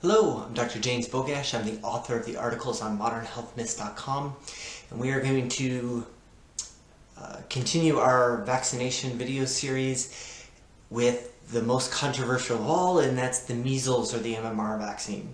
Hello, I'm Dr. James Bogash. I'm the author of the articles on modernhealthmyths.com, and we are going to continue our vaccination video series with the most controversial of all, and that's the measles or the MMR vaccine.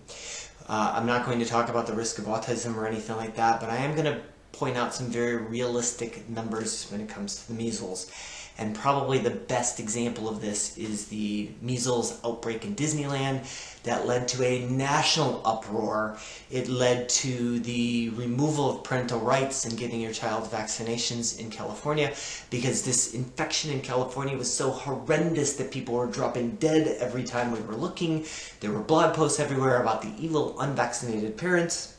I'm not going to talk about the risk of autism or anything like that, but I am going to point out some very realistic numbers when it comes to the measles. And probably the best example of this is the measles outbreak in Disneyland that led to a national uproar. It led to the removal of parental rights in getting your child vaccinations in California because this infection in California was so horrendous that people were dropping dead every time we were looking. There were blog posts everywhere about the evil unvaccinated parents.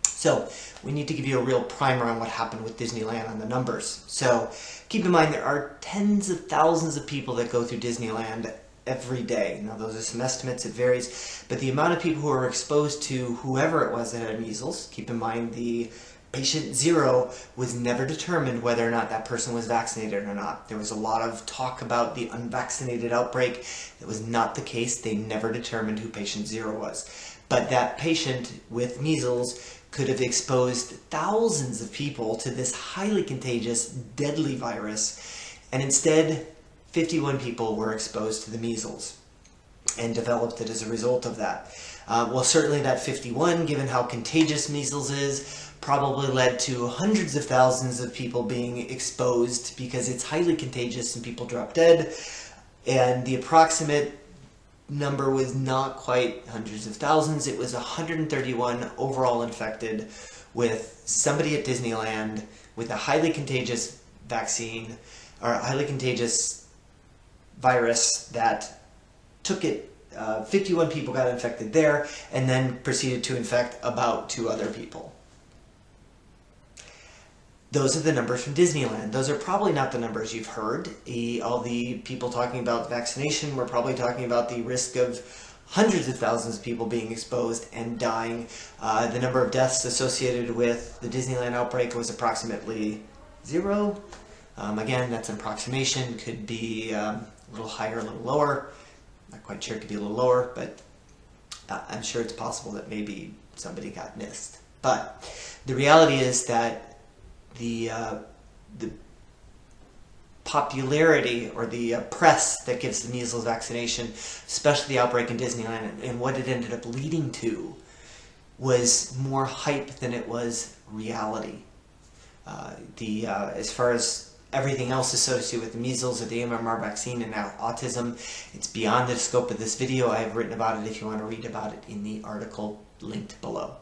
So we need to give you a real primer on what happened with Disneyland on the numbers. So keep in mind there are tens of thousands of people that go through Disneyland every day. Now those are some estimates, it varies, but the amount of people who are exposed to whoever it was that had measles, keep in mind the patient zero was never determined whether or not that person was vaccinated or not. There was a lot of talk about the unvaccinated outbreak. That was not the case. They never determined who patient zero was. But that patient with measles could have exposed thousands of people to this highly contagious, deadly virus, and instead 51 people were exposed to the measles and developed it as a result of that. Well, certainly that 51, given how contagious measles is, probably led to hundreds of thousands of people being exposed because it's highly contagious and people drop dead, and the approximate number was not quite hundreds of thousands. It was 131 overall infected with somebody at Disneyland with a highly contagious vaccine or a highly contagious virus that took it. 51 people got infected there and then proceeded to infect about 2 other people. Those are the numbers from Disneyland. Those are probably not the numbers you've heard. All the people talking about vaccination were probably talking about the risk of hundreds of thousands of people being exposed and dying. The number of deaths associated with the Disneyland outbreak was approximately 0. Again, that's an approximation. Could be a little higher, a little lower. Not quite sure, it could be a little lower, but I'm sure it's possible that maybe somebody got missed. But the reality is that the popularity or the press that gives the measles vaccination, especially the outbreak in Disneyland, and what it ended up leading to was more hype than it was reality. As far as everything else associated with the measles or the MMR vaccine and now autism, it's beyond the scope of this video. I have written about it if you want to read about it in the article linked below.